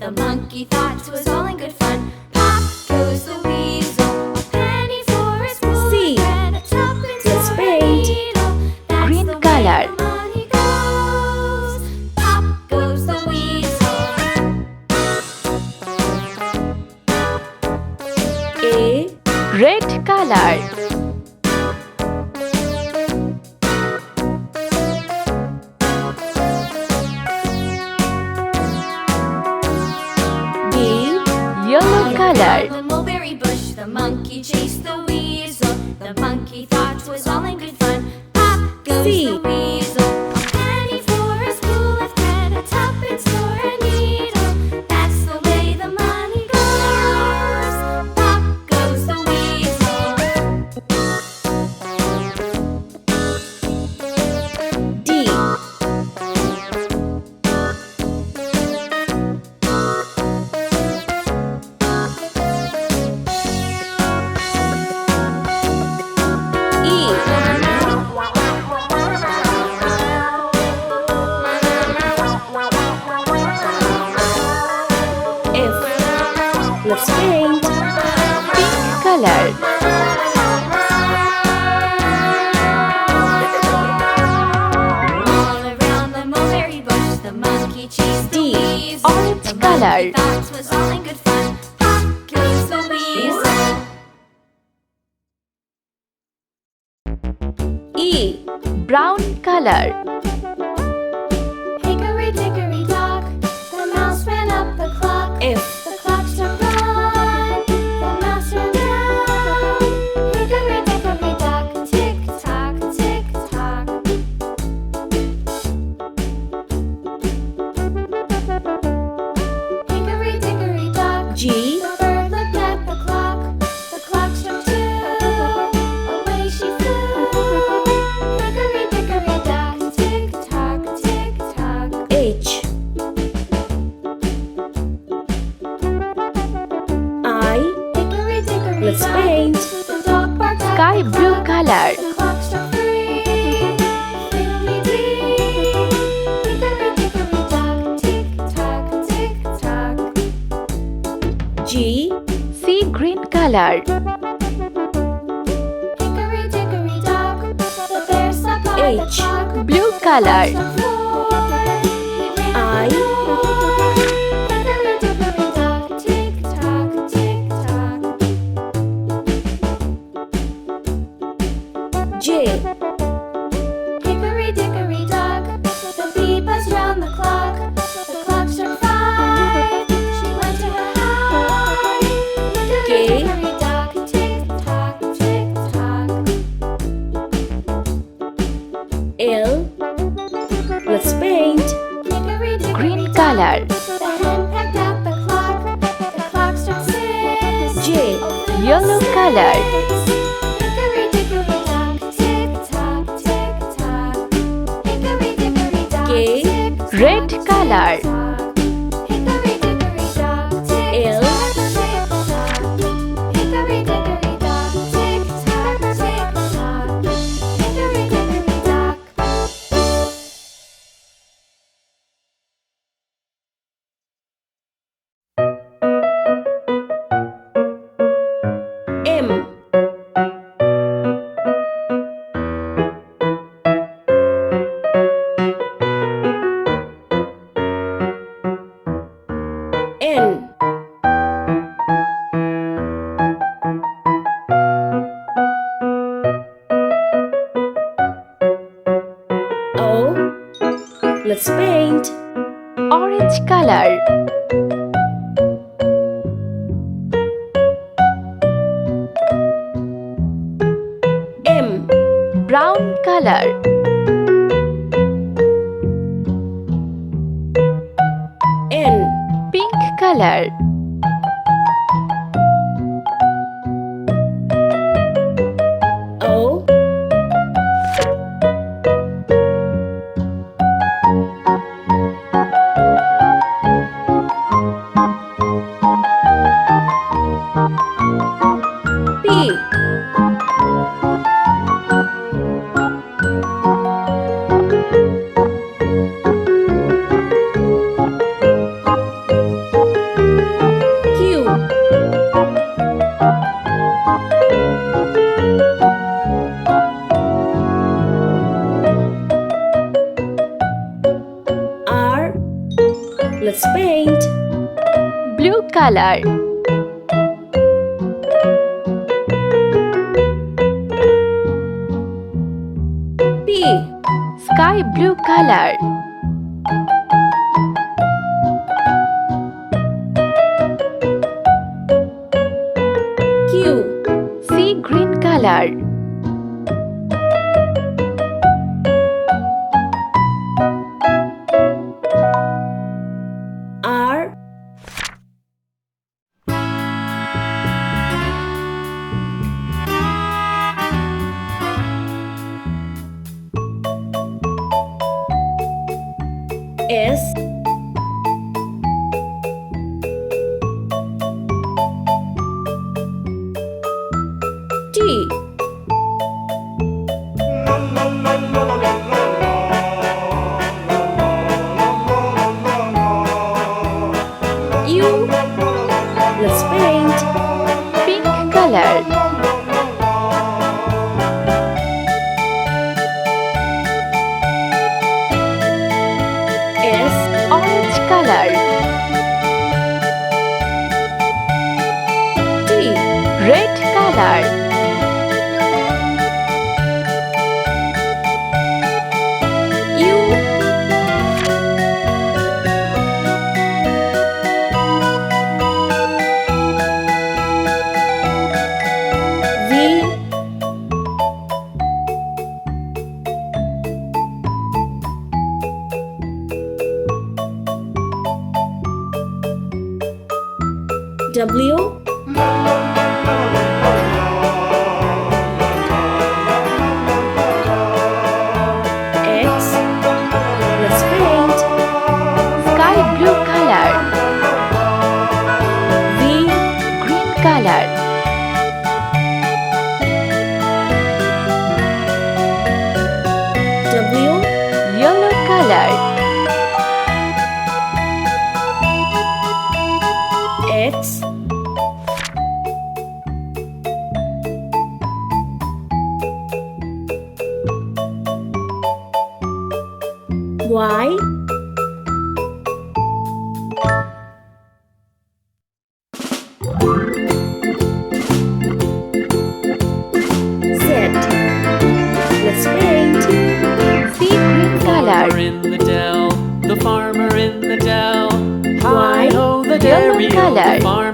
The monkey thought it was all in good fun. Pop goes the weasel, a penny for his wool and a tuppence for a needle. That's Green the color. way the money goes. Pop goes the weasel. Red color. Yellow color. The mulberry bush, the monkey chased the weasel. The monkey thought it was all in good fun. Pop goes the weasel, a penny for a spool of thread, a tuppence for a needle. That's the way the money goes. Pop goes the weasel. D. Let's paint pink color. All around the mulberry bush, the monkey chased the weasel. Orange The color. monkey thought it was all in good fun. Pop goes the weasel. E. Brown color. Hickory dickory dock, the mouse ran up the clock. F. The clock struck one, the mouse ran down. Hickory dickory dock, tick tock, tick tock. Hickory dickory dock, G. the bird looked at the clock. The clock struck two, away she flew. Hickory dickory dock, tick tock, tick tock. H. I. Hickory dickory Let's dock, paint the dog barked at sky the blue clock. color. The clock struck three, fiddly-dee. Hickory dickory dock, tick tock, tick tock. G. Sea green color. Hickory dickory dock, the bear slept by the H. clock. Blue color. Struck four, he ran I. out the door. Hickory dickory dock, tick tock, tick tock. J. Hickory dickory dock, the bee buzzed round the clock. The clock struck five, she went to her hive. Hickory K. dickory dock, tick tock, tick tock. L. Let's paint Hickory dickory green dock, color. the hen pecked at the clock. The clock struck six. J. Oh, little Yellow six. color. Hickory dickory dock, tick tock, tick tock. Hickory dickory dock, K. tick tock, Red color. tick tock. Hickory dickory dock, tick L. tock, tick tock. Hickory dickory dock, tick tock, tick tock. Hickory dickory dock. M. N. O. Let's paint orange color. M. Brown color. N. Pink color. O. Let's paint. Blue color. P. Sky blue color. Q. Sea green color. R. S. T. U. Let's paint. Pink color. S. Orange color. T. Red color. U. V. W. X. Let's paint. Sky blue color. V. Green color. W. Yellow color. X. Y. Z. Let's paint. Sea green color. Farmer in the Dell, the farmer in the Dell. Why? Hi-ho, the Yellow dairy-o, color. the farmer